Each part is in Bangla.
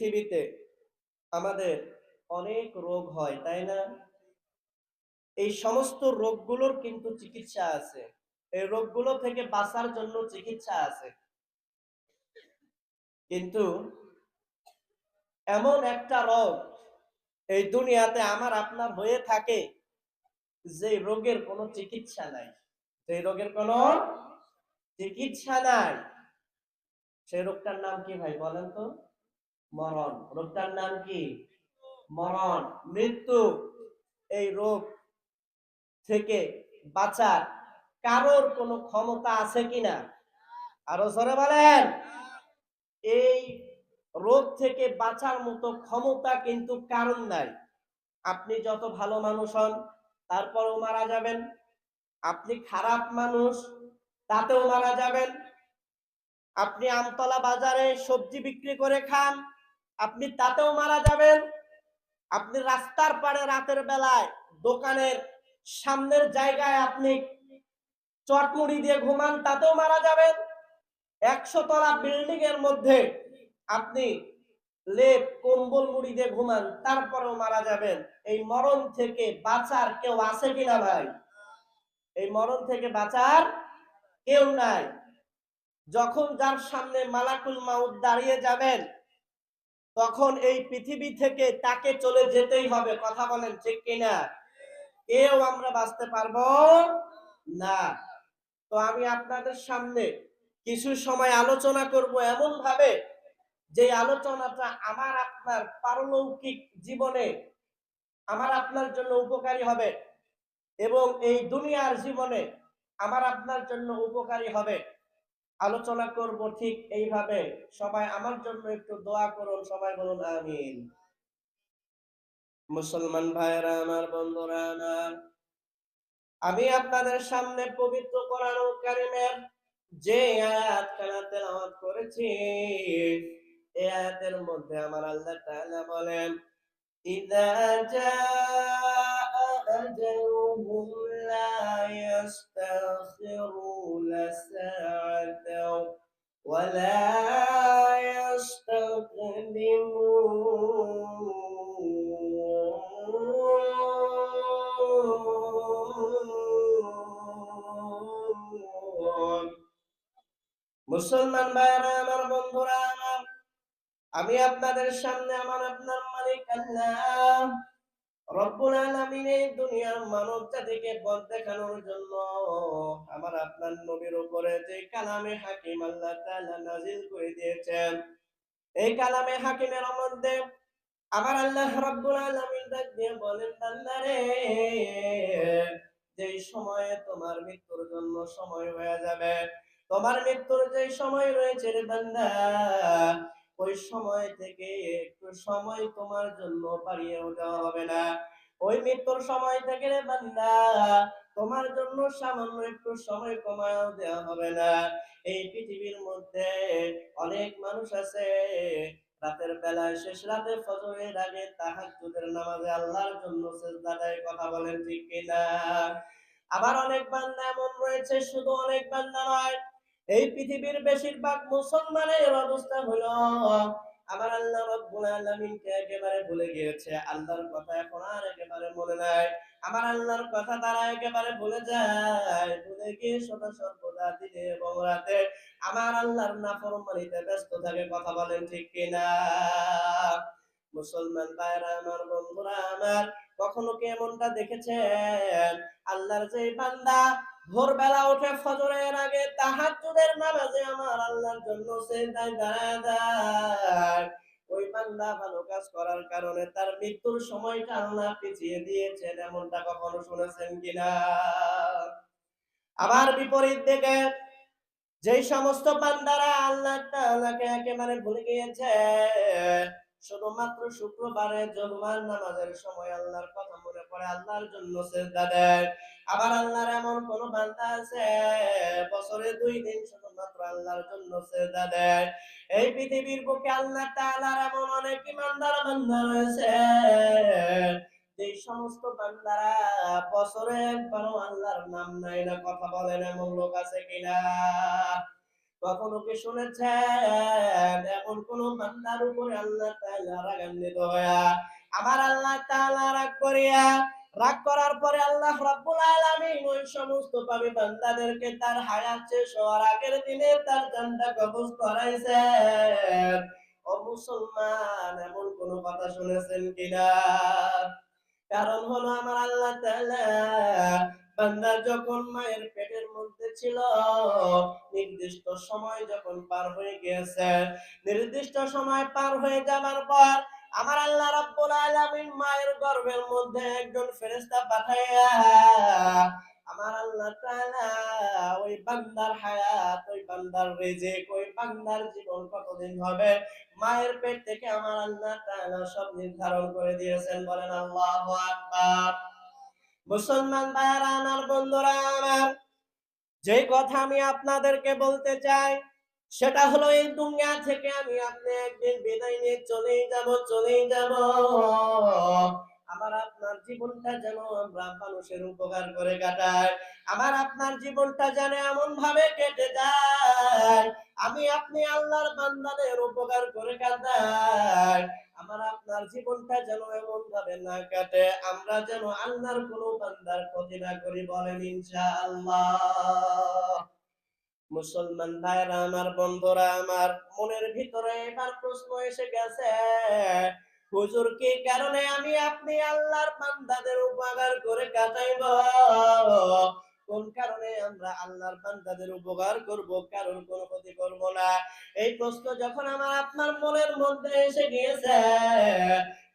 পৃথিবীতে আমাদের অনেক রোগ হয়, তাই না? এই সমস্ত রোগগুলোর কিন্তু চিকিৎসা আছে। এই রোগগুলো থেকে বাঁচার জন্য চিকিৎসা আছে। কিন্তু এমন একটা রোগ এই দুনিয়াতে আমার আপনার হয়ে থাকে যে রোগের কোনো চিকিৎসা নাই। সেই রোগের কোনো চিকিৎসা নাই। সেই রোগটার নাম কি ভাই বলেন তো? মরণ। রোগটার নাম কি? মরণ, মৃত্যু। এই রোগ থেকে বাঁচার কারোর কোনো ক্ষমতা আছে কিনা? আরো জোরে বলেন। এই রোগ থেকে বাঁচার মতো ক্ষমতা কিন্তু কারণ নাই। আপনি যত ভালো মানুষ হন তারপরেও মারা যাবেন। আপনি খারাপ মানুষ তাতেও মারা যাবেন। আপনি আমতলা বাজারে সবজি বিক্রি করে খান, আপনি তাতেও মারা যাবেন। আপনি রাস্তার পাড়ে রাতের বেলায় দোকানের সামনের জায়গায় আপনি চটমুড়ি দিয়ে ঘুমান, তাতেও মারা যাবেন। 100 তলা বিল্ডিং এর মধ্যে আপনি লেপ কম্বল মুড়ি দিয়ে ঘুমান, তারপরেও মারা যাবেন। এই মরণ থেকে বাঁচার কেউ আছে কিনা ভাই? এই মরণ থেকে বাঁচার কেউ নাই। যখন যার সামনে মালাকুল মাউত দাঁড়িয়ে যাবেন, তখন এই পৃথিবী থেকে তাকে চলে যেতেই হবে। কথা বলেন ঠিক কিনা? কেউ আমরা বাঁচতে পারবো না। তো আমি আপনাদের সামনে কিছু সময় আলোচনা করব এমন ভাবে যে আলোচনাটা আমার আপনার পারলৌকিক জীবনে আমার আপনার জন্য উপকারী হবে এবং এই দুনিয়ার জীবনে আমার আপনার জন্য উপকারী হবে। আলোচনা করব ঠিক এইভাবে। সবাই আমার জন্য একটু দোয়া করুন, সবাই বলুন আমিন। মুসলমান ভাইরা আমার, বন্ধুরা আমার, আমি আপনাদের সামনে পবিত্র কোরআনুল কারীমের যে আয়াতখানা তেলাওয়াত করেছি, এই আয়াতের মধ্যে আমার আল্লাহ তাআলা বলেন, ইযা জাআ আজালুহুম লা ইস্তাখিরুনা সাআতাও ওয়া লা ইস্তাকদিমুন। মুসলমান ভাইরা আমার, বন্ধুরা আমার, আমি আপনাদের সামনে আমার আপনার মালিক আল্লাহ রব্বুল আলামিন এই দুনিয়ার মানব জাতিকে পথ দেখানোর জন্য আমার আপনার নবীর উপরে যে কালামে হাকিম আল্লাহ তাআলা নাযিল করে দিয়েছেন, এই কালামে হাকিমের মধ্যে আমার আল্লাহ রাব্বুল আলামিন ডাক দিয়ে বলেন, বান্দারে, যেই সময়ে তোমার মৃত্যুর জন্য সময় হয়ে যাবে, তোমার মৃত্যুর যে সময় রয়েছে রে বান্দা, ওই সময় থেকে একটু সময় তোমার জন্য বাড়িয়েও দেওয়া হবে না। ওই মৃত্যুর সময় থেকে রে বান্দা তোমার জন্য সামান্য একটু সময় কমায়ও দেওয়া হবে না। এই পৃথিবীর মধ্যে অনেক মানুষ আছে রাতের বেলায় শেষ রাতে ফজরের আগে তাহাজ্জুদের নামাজে আল্লাহর জন্য সিজদা দেয়। কথা বলেন ঠিক কিনা? আবার অনেক বান্দা এমন রয়েছে, শুধু অনেক বান্দা নয়, এই পৃথিবীর বেশিরভাগ মুসলমানের অবস্থা হলো আমার আল্লাহ রাব্বুল আলামিনকে একেবারে ভুলে গিয়েছে। আল্লাহর কথা এখন আর একেবারে মনে নাই। আমার আল্লাহর কথা তারা একেবারে ভুলে যায়। ভুলে গিয়ে সদা সর্বদা দিনে এবং রাতে আমার আল্লাহর নাফরমানিতে ব্যস্ত থাকে। কথা বলেন ঠিক কিনা? মুসলমান ভাইরা আমার, বন্ধুরা আমার, কখনো কি এমনটা দেখেছেন আল্লাহর যে বান্দা ভোরবেলা উঠে ফজরের আগে তাহাজ্জুদের নামাজে আমার আল্লাহর জন্য সিজদায় দাঁড়ায়, ওই বান্দা ভালো কাজ করার কারণে তার মৃত্যুর সময়টা আল্লাহ পিছিয়ে দিয়েছেন? এমনটা কখনো শুনেছেন কিনা? আবার বিপরীত দিকে যেই সমস্ত বান্দারা আল্লাহ তাআলাকে একেবারে ভুলে গিয়েছে, শুধুমাত্র শুক্রবারে জুমার নামাজের সময় আল্লাহর কথা মনে পড়ে আল্লাহর জন্য সিজদা দেয়। আবার আল্লাহর এমন কোন বান্দা আছে বছরে 2 দিন শুধুমাত্র আল্লাহর জন্য সিজদা দেয়। এই পৃথিবীর বুকে আল্লাহ তাআলার এমন অনেক ইমানদার বান্দা রয়েছে, যেই সমস্ত বান্দারা বছরে একবারও আল্লাহর নাম নেয় না। কথা বলেন, এমন লোক আছে কিনা? কখনো কি শুনেছেন এমন কোন বান্দার উপরে আল্লাহ তাআলা রাগান্বিত হয়া, আমার আল্লাহ তাআলা রাগ করিয়া, রাগ করার পরে আল্লাহ রাব্বুল আলামিন ওই সমস্ত পাপী বান্দাদেরকে তার হায়াত শেষ হওয়ার আগের দিনে তার জানটা কবজ করাইছেন? ও মুসলমান, এমন কোন কথা শুনেছেন কিনা? কারণ হলো আমার আল্লাহ তাআলা বান্দা যখন মায়ের পেটের মধ্যে ছিল, নির্দিষ্ট সময় যখন পার হয়ে গিয়েছে, নির্দিষ্ট সময় পার হয়ে যাবার পর আমার আল্লাহ রাব্বুল আলামিন মায়ের গর্ভের মধ্যে একজন ফেরেশতা পাঠাইয়া আমার আল্লাহ তাআলা ওই বান্দার হায়াত, ওই বান্দার রিজিক, ওই বান্দার জীবন কতদিন হবে মায়ের পেট থেকে আমার আল্লাহ তাআলা সব নির্ধারণ করে দিয়েছেন। বলেন আল্লাহু আকবার। মুসলমান ভাইরা আমার, বন্ধুরা আমার, যে কথা আমি আপনাদেরকে বলতে চাই সেটা হলো এই দুনিয়া থেকে আমি আপনি একদিন বিদায় নিয়ে চলেই যাব। আমার আপনার জীবনটা যেন আমরা মানুষের উপকার করে কাটাই, আমার আপনার জীবনটা যেন এমন ভাবে কেটে যায় আমি আপনি আল্লাহর বান্দাদের উপকার করে কাটাই। আমার আপনার জীবনটা যেন এমন ভাবে না কাটে আমরা যেন আল্লাহর কোনো বান্দার ক্ষতি না করি। বলেন ইনশাআল্লাহ। মুসলমান ভাইরা আমার, বন্ধুরা আমার, মনের ভিতরে এবার প্রশ্ন এসে গেছে, হুজুর কি কারণে আমি আপনি আল্লাহর বান্দাদের উপকার করে কাটাইব? কোন কারণে আমরা আল্লাহর বান্দাদের উপকার করব, কারণ কোন ক্ষতি করব না? এই প্রশ্ন যখন আমার আপনার মনের মধ্যে এসে গিয়েছে,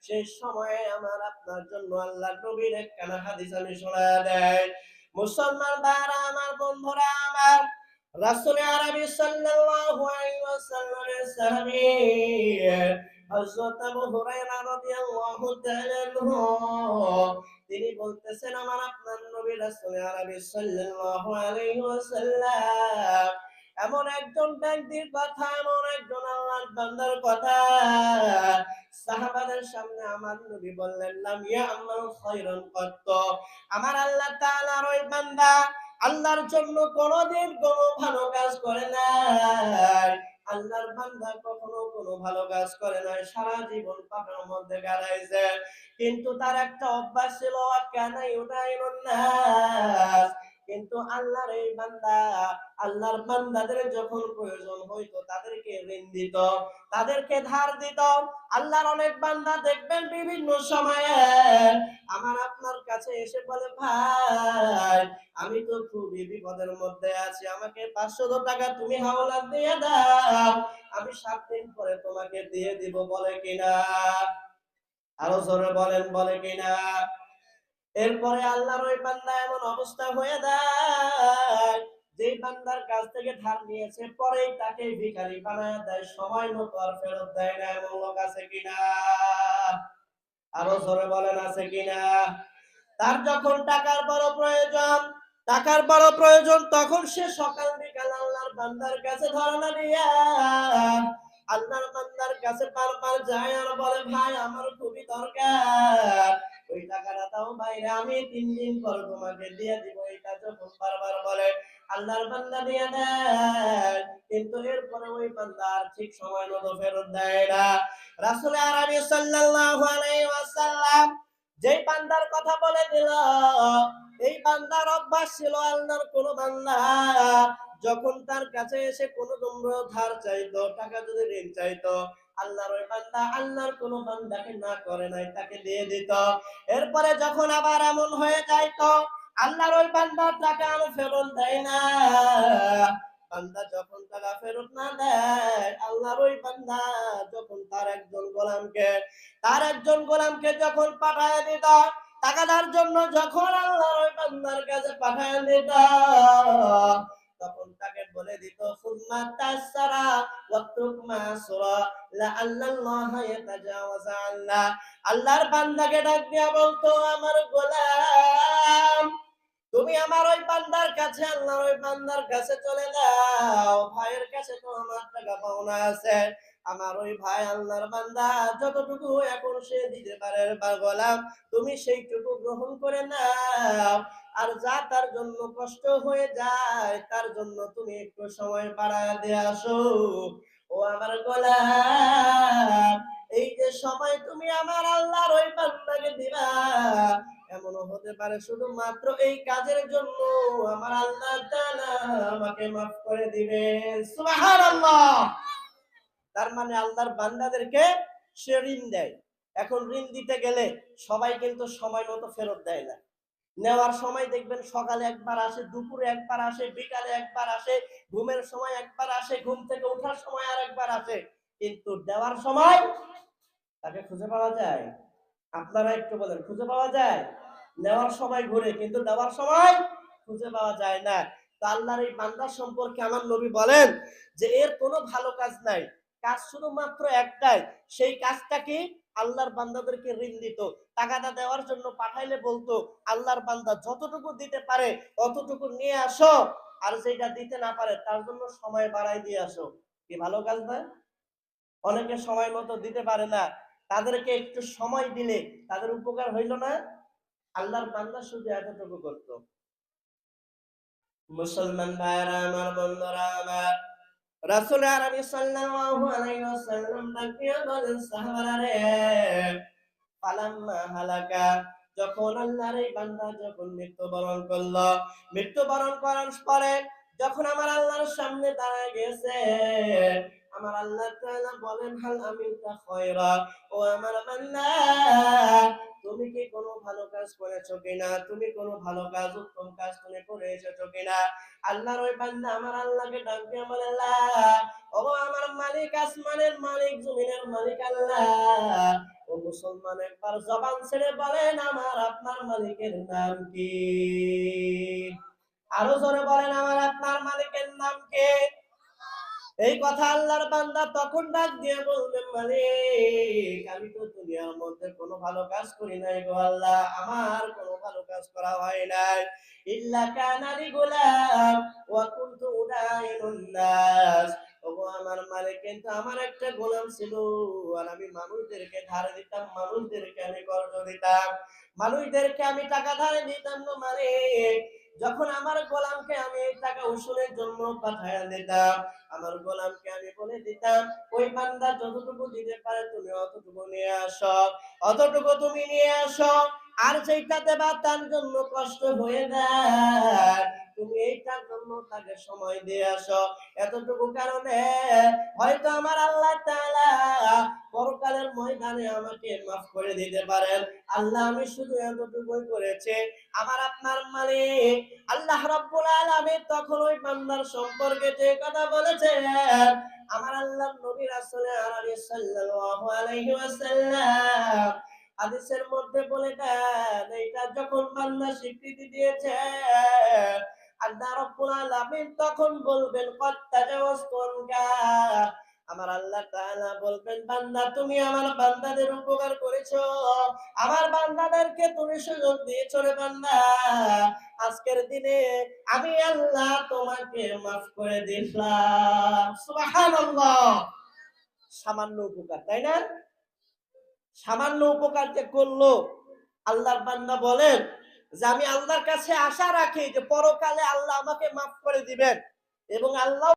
সেই সময়ে আমার আপনার জন্য আল্লাহ নবীর একখানা হাদিস আমি শোনায়া দেয়। মুসলমান ভাইরা আমার, বন্ধুরা আমার, রাসূল আরবি সাল্লাল্লাহু আলাইহি ওয়াসাল্লামের সাহাবী হযরত আবু হুরায়রা রাদিয়াল্লাহু তাআলা আনহু তিনি বলতেছেন, আমার আপনার নবী রাসূল আরবি সাল্লাল্লাহু আলাইহি ওয়াসাল্লাম এমন একজন ব্যক্তির কথা, এমন একজন আল্লাহর বান্দার কথা সাহাবাদের সামনে আমার নবী বললেন, লাম ইয়ামাল খায়রান কত, আমার আল্লাহ তাআলার ওই বান্দা আল্লাহর জন্য কোনদিন কোনো ভালো কাজ করে নাই। আল্লাহর বান্দা কখনো কোনো ভালো কাজ করে নাই, সারা জীবন পাপের মধ্যে কাটাইছে। কিন্তু তার একটা অভ্যাস ছিল, কানা ইউনাইনুন নাস, কিন্তু আল্লাহর এই বান্দা আল্লাহর বান্দাদের যখন প্রয়োজন হইতো তাদেরকে ঋণ দিত, তাদেরকে ধার দিত। আল্লাহর অনেক বান্দা দেখবেন বিভিন্ন সময়ে আমার আপনার কাছে এসে বলে, ভাই আমি তো খুবই বিপদের মধ্যে আছি, আমাকে 500 টাকা তুমি হাওলাত দিয়ে দাও, আমি 7 দিন পরে তোমাকে দিয়ে দিব। বলে কিনা? আরো জোরে বলেন, বলে কিনা? এরপরে আল্লাহর ওই বান্দা এমন অবস্থা হয়ে যায়, যে বান্দার কাছ থেকে ধার নিয়েছে পরেই তাকে ভিখারি বানায় দেয়, সময় মতো আর ফেরত দেয় না। এমন লোক আছে কিনা? আরো জোরে বলেন, আছে কিনা? তার যখন টাকার বড় প্রয়োজন, টাকার বড় প্রয়োজন, তখন সে সকাল বিকাল আল্লাহর বান্দার কাছে ধরনা দিয়া আল্লাহর বান্দার কাছে বারবার যায় আর বলে, ভাই আমার খুবই দরকার, ওই টাকাটা দাও ভাইরা, আমি 3 দিন পর তোমাকে দিয়ে দিব। এটা যখন বারবার বলে আল্লাহর বান্দা দিয়ে দেয়, কিন্তু এরপরে ওই বান্দা আর ঠিক সময় মতো ফেরত দেয় না। রাসূল আরবি সাল্লাল্লাহু আলাইহি ওয়াসাল্লাম যেই বান্দার কথা বলে দিল, এই বান্দার অভ্যাস ছিল, আল্লাহর কোন বান্দা যখন তার কাছে এসে কোন ধার চাইতো, টাকা যদি ঋণ চাইতো, আল্লাহর ওই বান্দা আল্লাহর কোন বান্দাকে না করে নাই, তাকে দিয়ে দিত। এরপরে যখন আবার এমন হয়ে যাইতো আল্লাহর ওই বান্দা টাকা আর ফেরত দেয় না, বান্দা যখন টাকা ফেরত না দেয়, আল্লাহর ওই বান্দা যখন তার একজন গোলামকে যখন পাঠায় দিত টাকাটার জন্য, যখন আল্লাহর ওই বান্দার কাছে পাঠায় দিত, তখন তাকে বলে দিত, সুম্মা তাসারা ওয়াতরুক মাসুরা লাআল্লাল্লাহ ইয়াতাজাওয়াজা আন্না। আল্লাহর বান্দাকে ডাক দিয়া বলতো, আমার গোলাম তুমি আমার ওই বান্দার কাছে, আল্লাহর ওই বান্দার কাছে চলে যাও, ভাইয়ের কাছে তো আমার টাকা পাওনা আছে, আমার ওই ভাই আল্লাহর বান্দা যতটুকু এখন সে দিতে পারে বা গোলাম তুমি সেইটুকু গ্রহণ করে নাও, আর যা তার জন্য কষ্ট হয়ে যায় তার জন্য তুমি একটু সময় বাড়ায় দিয়ে আসো। ও আমার গোলাম, এই যে সময় তুমি আমার আল্লাহর ওই বান্দাকে দিবা, এমনও হতে পারে শুধুমাত্র এই কাজের জন্য আমার আল্লাহ তাআলা আমাকে মাফ করে দিবেন। সুবহানাল্লাহ। তার মানে আল্লাহর বান্দাদেরকে সে ঋণ দেয়। এখন ঋণ দিতে গেলে সবাই কিন্তু সময় মতো ফেরত দেয় না। নেওয়ার সময় দেখবেন সকালে একবার আসে, দুপুরে একবার আসে, বিকালে একবার আসে, ঘুমের সময় একবার আসে, ঘুম থেকে ওঠার সময় আর একবার আসে, কিন্তু দেওয়ার সময় তাকে খুঁজে পাওয়া যায়? আপনারা একটু বলেন, খুঁজে পাওয়া যায়? নেওয়ার সময় ঘুরে, কিন্তু দেওয়ার সময় খুঁজে পাওয়া যায় না। তো আল্লাহর এই বান্দা সম্পর্কে আমার নবী বলেন যে এর কোনো ভালো কাজ নাই, কাজ শুধুমাত্র একটাই। সেই কাজটা কি? আল্লাহর বান্দাদেরকে ঋণ দিত। টাকাটা দেওয়ার জন্য পাঠাইলে বলতো আল্লাহর বান্দা যতটুকু দিতে পারে অতটুকু নিয়ে আসো, আর যেটা দিতে না পারে তার জন্য সময় বাড়াই দিয়ে আসো। কি ভালো কাজ না? অনেকে সময় মতো দিতে পারে না, তাদেরকে একটু সময় দিলে তাদের উপকার হইল না? আল্লাহর বান্দা শুধু এতটুকু করত। মুসলমান ভাইরা আমার, বন্ধুরা আমার, রাসূল আরবি সাল্লাল্লাহু আলাইহি ওয়াসাল্লাম ডাকিয়ে বলেন, সাহাবারা রে, ফালাম্মা হালাকা, যখন আল্লাহর এই বান্দা যখন মৃত্যুবরণ করলো, মৃত্যুবরণ করার পরে যখন আমার আল্লাহর সামনে দাঁড়ায় গেছে, আমার আল্লাহ তাআলা বলেন, হাল আমিলতা খায়রা, ও আমার বান্দা, তুমি কি কোনো ভালো কাজ করেছো কিনা? তুমি কোনো ভালো কাজ, উত্তম কাজ তুমি করে এসেছো কিনা? আল্লাহর ওই বান্দা আমার আল্লাহকে ডাক দিয়ে বলে, আল্লাহ, ও আমার মালিক, আসমানের মালিক, জমিনের মালিক আল্লাহ। ও মুসলমান, একবার জবান ছেড়ে বলেন আমার আপনার মালিকের নাম কি? আরো জোরে বলেন, আমার আপনার মালিকের নাম কি? এই কথা আল্লাহর বান্দা তখন ডাক দিয়ে বলবেন, মালিক, আমি তো দুনিয়ার মধ্যে কোনো ভালো কাজ করি নাই গো আল্লাহ, আমার কোনো ভালো কাজ করা হয় নাই। ইল্লা কানা লি গুলাম ওয়া কুনতু উদাইনুন নাস, ওগো আমার মালিক, কিন্তু আমার একটা গোলাম ছিল, আর আমি মানুষদেরকে ধার দিতাম, মানুষদেরকে আমি কর্জ দিতাম, মানুষদেরকে আমি টাকা ধারে দিতাম গো মালিক। যখন আমার গোলামকে আমি এই টাকা উসুলের জন্য পাঠায়া দিতাম, আমার গোলামকে আমি বলে দিতাম, ওই বান্দা যতটুকু দিতে পারে তুমি অতটুকু নিয়ে আসো, অতটুকু তুমি নিয়ে আসো, আর যেটা দেবা তার জন্য কষ্ট হয়ে যায়, তুমি এইটার জন্য তাকে সময় দিয়ে আসো। এতটুকু কারণে হয়তো আমার আল্লাহ তাআলা পরকালের ময়দানে আমাকে মাফ করে দিতে পারেন। আল্লাহ, আমি শুধু এতটুকুই করেছি। আমার আপনার মালিক আল্লাহ রাব্বুল আলামিন তখন ওই বান্দার সম্পর্কে যে কথা বলেছেন, আমার আল্লাহর নবী রাসূল আরবি সাল্লাল্লাহু আলাইহি ওয়াসাল্লাম হাদিসের মধ্যে বলে দেন, এটা যখন বান্দা স্বীকৃতি দিয়েছে, আল্লাহ রাব্বুল আলামিন তখন বলবেন, কদ তাজাওয়াজতু আনকা, আমার আল্লাহ তাআলা বলবেন, বান্দা তুমি আমার বান্দাদের উপকার করেছো, আমার বান্দাদেরকে তুমি সুযোগ দিয়েছো রে বান্দা, আজকের দিনে আমি আল্লাহ তোমাকে মাফ করে দিলাম। সুবহানাল্লাহ। সামান্য উপকার, তাই না? সামান্য উপকার যে করলো, আল্লাহর বান্দা বলেন যে আমি আল্লাহর কাছে আশা রাখি যে পরকালে আল্লাহ আমাকে মাফ করে দিবেন, এবং আল্লাহ